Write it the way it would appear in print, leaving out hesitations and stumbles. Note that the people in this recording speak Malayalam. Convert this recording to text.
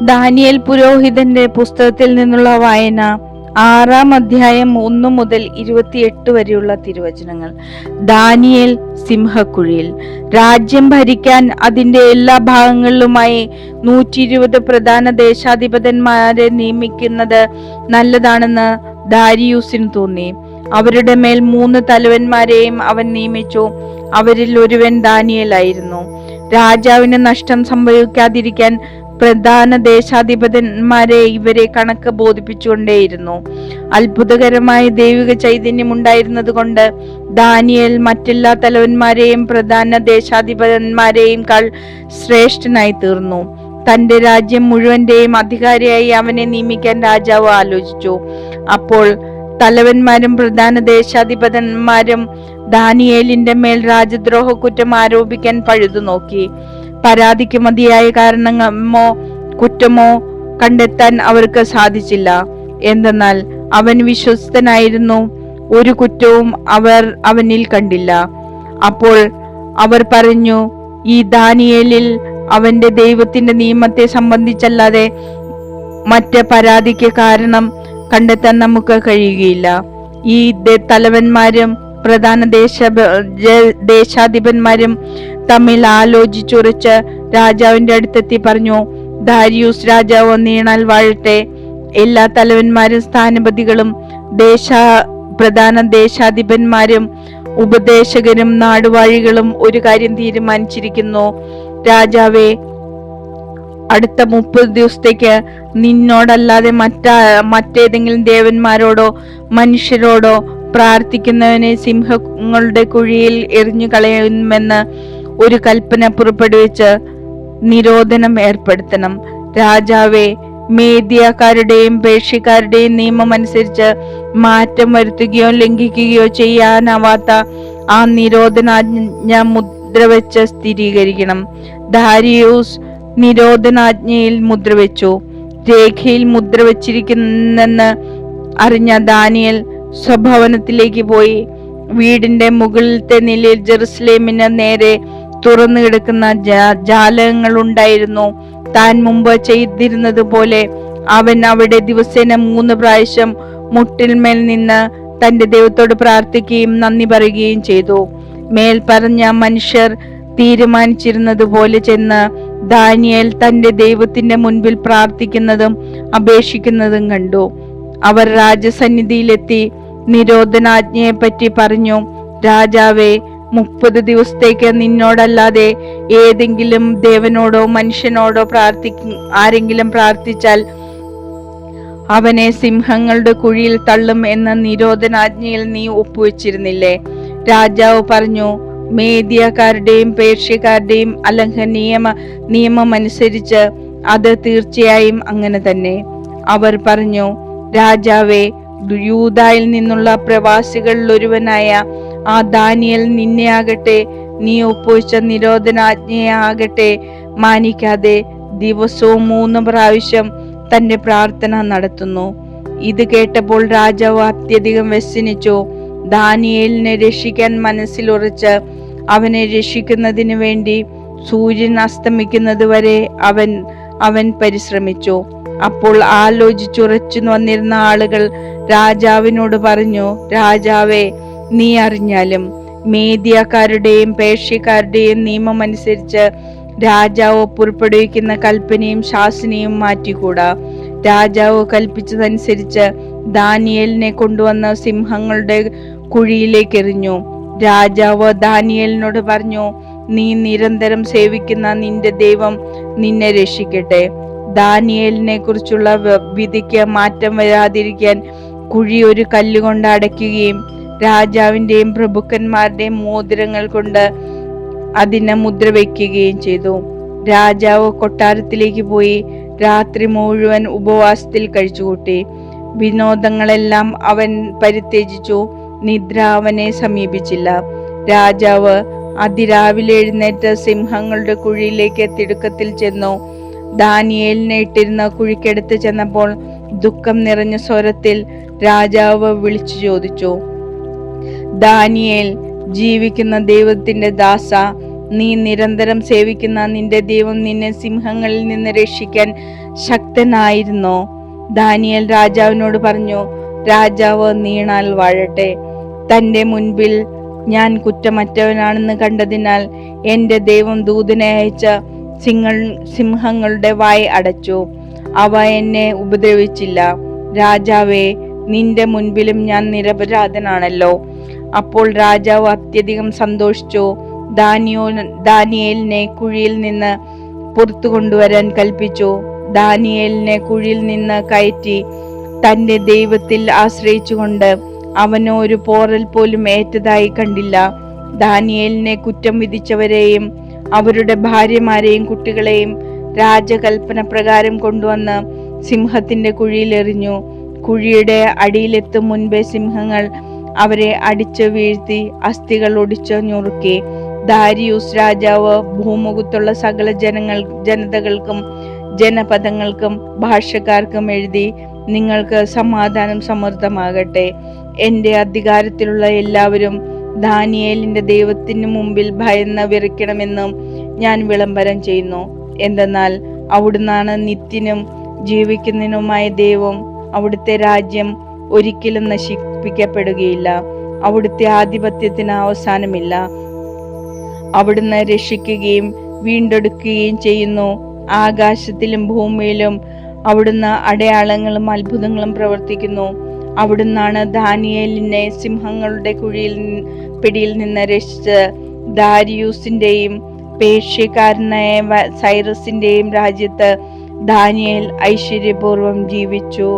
ദാനിയേൽ പുരോഹിതന്റെ പുസ്തകത്തിൽ നിന്നുള്ള വായന 6-ാം അധ്യായം 1 മുതൽ 28 വരെയുള്ള തിരുവചനങ്ങൾ. ദാനിയേൽ സിംഹക്കുഴിയിൽ. രാജ്യം ഭരിക്കാൻ അതിന്റെ എല്ലാ ഭാഗങ്ങളിലുമായി 120 പ്രധാന ദേശാധിപന്മാരെ നിയമിക്കുന്നത് നല്ലതാണെന്ന് ദാരിയൂസിന് തോന്നി. അവരുടെ മേൽ 3 തലവന്മാരെയും അവൻ നിയമിച്ചു. അവരിൽ ഒരുവൻ ദാനിയേലായിരുന്നു. രാജാവിന് നഷ്ടം സംഭവിക്കാതിരിക്കാൻ പ്രധാന ദേശാധിപന്മാരെ ഇവരെ കണക്ക് ബോധിപ്പിച്ചുകൊണ്ടേയിരുന്നു. അത്ഭുതകരമായ ദൈവിക ചൈതന്യം ഉണ്ടായിരുന്നത് കൊണ്ട് ദാനിയേൽ മറ്റെല്ലാ തലവന്മാരെയും പ്രധാന ദേശാധിപന്മാരെയും കാൾ ശ്രേഷ്ഠനായി തീർന്നു. തന്റെ രാജ്യം മുഴുവന്റെയും അധികാരിയായി അവനെ നിയമിക്കാൻ രാജാവ് ആലോചിച്ചു. അപ്പോൾ തലവന്മാരും പ്രധാന ദേശാധിപന്മാരും ദാനിയേലിന്റെ മേൽ രാജദ്രോഹ കുറ്റം ആരോപിക്കാൻ പഴുതു നോക്കി. പരാതിക്ക് മതിയായ കാരണമോ കുറ്റമോ കണ്ടെത്താൻ അവർക്ക് സാധിച്ചില്ല. എന്തെന്നാൽ അവൻ വിശ്വസ്തനായിരുന്നു, ഒരു കുറ്റവും അവർ അവനിൽ കണ്ടില്ല. അപ്പോൾ അവർ പറഞ്ഞു, ഈ ദാനിയേലിൽ അവന്റെ ദൈവത്തിന്റെ നിയമത്തെ സംബന്ധിച്ചല്ലാതെ മറ്റ് പരാതിക്ക് കാരണം കണ്ടെത്താൻ നമുക്ക് കഴിയുകയില്ല. ഈ തലവന്മാരും പ്രധാന ദേശാധിപന്മാരും തമ്മിൽ ആലോചിച്ചുറച്ച് രാജാവിന്റെ അടുത്തെത്തി പറഞ്ഞു, ദാരിയൂസ് രാജാവ് നീണാൽ വാഴട്ടെ. എല്ലാ തലവന്മാരും സ്ഥാനപതികളും പ്രധാന ദേശാധിപന്മാരും ഉപദേശകരും നാടുവാഴികളും ഒരു കാര്യം തീരുമാനിച്ചിരിക്കുന്നു. രാജാവേ, അടുത്ത 30 ദിവസത്തേക്ക് നിന്നോടല്ലാതെ മറ്റേതെങ്കിലും ദേവന്മാരോടോ മനുഷ്യരോടോ പ്രാർത്ഥിക്കുന്നവനെ സിംഹങ്ങളുടെ കുഴിയിൽ എറിഞ്ഞു കളയുമെന്ന് ഒരു കൽപ്പന പുറപ്പെടുവിച്ച് നിരോധനം ഏർപ്പെടുത്തണം. രാജാവേ, മേദ്യക്കാരുടെയും പേർഷ്യക്കാരുടെയും നിയമം അനുസരിച്ച് മാറ്റം വരുത്തുകയോ ലംഘിക്കുകയോ ചെയ്യാനാവാത്ത ആ നിരോധനാജ്ഞ മുദ്രവെച്ച് സ്ഥിരീകരിക്കണം. ദാരിയൂസ് നിരോധനാജ്ഞയിൽ മുദ്രവെച്ചു. രേഖയിൽ മുദ്രവെച്ചിരിക്കുന്നെന്ന് അറിഞ്ഞ ദാനിയേൽ സ്വഭവനത്തിലേക്ക് പോയി. വീടിന്റെ മുകളിലത്തെ നിലയിൽ ജെറുസലേമിന് നേരെ തുറന്നു കിടക്കുന്ന ജാലകങ്ങൾ ഉണ്ടായിരുന്നു. താൻ മുമ്പ് ചെയ്തിരുന്നത് പോലെ അവൻ അവിടെ ദിവസേന 3 പ്രാവശ്യം മുട്ടിന്മേൽ നിന്ന് തന്റെ ദൈവത്തോട് പ്രാർത്ഥിക്കുകയും നന്ദി പറയുകയും ചെയ്തു. മേൽ പറഞ്ഞ മനുഷ്യർ തീരുമാനിച്ചിരുന്നത് പോലെ ചെന്ന് ദാനിയേൽ തന്റെ ദൈവത്തിന്റെ മുൻപിൽ പ്രാർത്ഥിക്കുന്നതും അപേക്ഷിക്കുന്നതും കണ്ടു. അവർ രാജസന്നിധിയിലെത്തി നിരോധനാജ്ഞയെ പറ്റി പറഞ്ഞു. രാജാവേ, 30 ദിവസത്തേക്ക് നിന്നോടല്ലാതെ ഏതെങ്കിലും ദേവനോടോ മനുഷ്യനോടോ ആരെങ്കിലും പ്രാർത്ഥിച്ചാൽ അവനെ സിംഹങ്ങളുടെ കുഴിയിൽ തള്ളും എന്ന നിരോധനാജ്ഞയിൽ നീ ഒപ്പുവെച്ചിരുന്നില്ലേ? രാജാവ് പറഞ്ഞു, മേദ്യക്കാരുടെയും പേർഷ്യക്കാരുടെയും നിയമം അനുസരിച്ച് അത് തീർച്ചയായും അങ്ങനെ തന്നെ. അവർ പറഞ്ഞു, രാജാവേ, യൂദായിൽ നിന്നുള്ള പ്രവാസികളിൽ ഒരുവനായ ആ ദാനിയേൽ നിന്നെ ആകട്ടെ നീ ഒപ്പുവെച്ച നിരോധനാജ്ഞയെ ആകട്ടെ മാനിക്കാതെ ദിവസവും 3 പ്രാവശ്യം തന്റെ പ്രാർത്ഥന നടത്തുന്നു. ഇത് കേട്ടപ്പോൾ രാജാവ് അത്യധികം വ്യസനിച്ചു. ദാനിയേലിനെ രക്ഷിക്കാൻ മനസ്സിലുറച്ച് അവനെ രക്ഷിക്കുന്നതിന് വേണ്ടി സൂര്യൻ അസ്തമിക്കുന്നത് വരെ അവൻ പരിശ്രമിച്ചു. അപ്പോൾ ആലോചിച്ചുറച്ചു വന്നിരുന്ന ആളുകൾ രാജാവിനോട് പറഞ്ഞു, രാജാവേ, നീ അറിഞ്ഞാലും മേദ്യക്കാരുടെയും പേർഷ്യക്കാരുടെയും നിയമം അനുസരിച്ച് രാജാവ് പുറപ്പെടുവിക്കുന്ന കൽപ്പനയും ശാസനയും മാറ്റിക്കൂടാ. രാജാവ് കൽപ്പിച്ചതനുസരിച്ച് ദാനിയേലിനെ കൊണ്ടുവന്ന് സിംഹങ്ങളുടെ കുഴിയിലേക്ക് എറിഞ്ഞു. രാജാവ് ദാനിയേലിനോട് പറഞ്ഞു, നീ നിരന്തരം സേവിക്കുന്ന നിന്റെ ദൈവം നിന്നെ രക്ഷിക്കട്ടെ. ദാനിയേലിനെ കുറിച്ചുള്ള വിധിക്ക് മാറ്റം വരാതിരിക്കാൻ കുഴി ഒരു കല്ലുകൊണ്ട് അടയ്ക്കുകയും രാജാവിന്റെയും പ്രഭുക്കന്മാരുടെയും മോതിരങ്ങൾ കൊണ്ട് അതിന് മുദ്ര വയ്ക്കുകയും ചെയ്തു. രാജാവ് കൊട്ടാരത്തിലേക്ക് പോയി രാത്രി മുഴുവൻ ഉപവാസത്തിൽ കഴിച്ചുകൂട്ടി. വിനോദങ്ങളെല്ലാം അവൻ പരിത്യജിച്ചു. നിദ്ര അവനെ സമീപിച്ചില്ല. രാജാവ് അതിരാവിലെ എഴുന്നേറ്റ് സിംഹങ്ങളുടെ കുഴിയിലേക്ക് തിടുക്കത്തിൽ ചെന്നു. ദാനിയേലിനെ ഇട്ടിരുന്ന കുഴിക്കടുത്ത് ചെന്നപ്പോൾ ദുഃഖം നിറഞ്ഞ സ്വരത്തിൽ രാജാവ് വിളിച്ചു ചോദിച്ചു, ദാനിയേൽ, ജീവിക്കുന്ന ദൈവത്തിന്റെ ദാസ, നീ നിരന്തരം സേവിക്കുന്ന നിന്റെ ദൈവം നിന്നെ സിംഹങ്ങളിൽ നിന്ന് രക്ഷിക്കാൻ ശക്തനായിരുന്നോ? ദാനിയേൽ രാജാവിനോട് പറഞ്ഞു, രാജാവ് നീണാൽ വാഴട്ടെ. തന്റെ മുൻപിൽ ഞാൻ കുറ്റമറ്റവനാണെന്ന് കണ്ടതിനാൽ എന്റെ ദൈവം ദൂതനെ അയച്ച സിംഹങ്ങളുടെ വായ് അടച്ചു. അവ എന്നെ ഉപദ്രവിച്ചില്ല. രാജാവേ, നിന്റെ മുൻപിലും ഞാൻ നിരപരാധനാണല്ലോ. അപ്പോൾ രാജാവ് അത്യധികം സന്തോഷിച്ചു. ദാനിയേലിനെ കുഴിയിൽ നിന്ന് പുറത്തു കൊണ്ടുവരാൻ കൽപ്പിച്ചു. ദാനിയേലിനെ കുഴിയിൽ നിന്ന് കയറ്റി തന്റെ ദൈവത്തിൽ ആശ്രയിച്ചുകൊണ്ട് അവന് ഒരു പോറൽ പോലും ഏറ്റതായി കണ്ടില്ല. ദാനിയേലിനെ കുറ്റം വിധിച്ചവരെയും അവരുടെ ഭാര്യമാരെയും കുട്ടികളെയും രാജകൽപ്പന പ്രകാരം കൊണ്ടുവന്ന് സിംഹത്തിന്റെ കുഴിയിൽ എറിഞ്ഞു. കുഴിയുടെ അടിയിലെത്തും മുൻപേ സിംഹങ്ങൾ അവരെ അടിച്ചു വീഴ്ത്തി അസ്ഥികൾ ഒടിച്ചു ഞുറുക്കി. ദാരിയൂസ് രാജാവ് ഭൂമുഖത്തുള്ള സകല ജനതകൾക്കും ജനപദങ്ങൾക്കും ഭാഷക്കാർക്കും എഴുതി, നിങ്ങൾക്ക് സമാധാനം സമൃദ്ധമാകട്ടെ. എന്റെ അധികാരത്തിലുള്ള എല്ലാവരും ദാനിയേലിന്റെ ദൈവത്തിന് മുമ്പിൽ ഭയന്ന് വിറയ്ക്കണമെന്നും ഞാൻ വിളംബരം ചെയ്യുന്നു. എന്തെന്നാൽ അവിടുന്നാണ് നിത്യനും ജീവിക്കുന്നതിനുമായ ദൈവം. അവിടുത്തെ രാജ്യം ഒരിക്കലും നശിപ്പിക്കപ്പെടുകയില്ല. അവിടുത്തെ ആധിപത്യത്തിന് അവസാനമില്ല. അവിടുന്ന് രക്ഷിക്കുകയും വീണ്ടെടുക്കുകയും ചെയ്യുന്നു. ആകാശത്തിലും ഭൂമിയിലും അവിടുന്ന് അടയാളങ്ങളും അത്ഭുതങ്ങളും പ്രവർത്തിക്കുന്നു. അവിടുന്നാണ് ദാനിയേലിനെ സിംഹങ്ങളുടെ പിടിയിൽ നിന്ന് രക്ഷിച്ച് ദാരിയൂസിന്റെയും പേർഷ്യക്കാരനായ സൈറസിന്റെയും രാജ്യത്ത് ദാനിയേൽ ഐശ്വര്യപൂർവ്വം ജീവിച്ചു.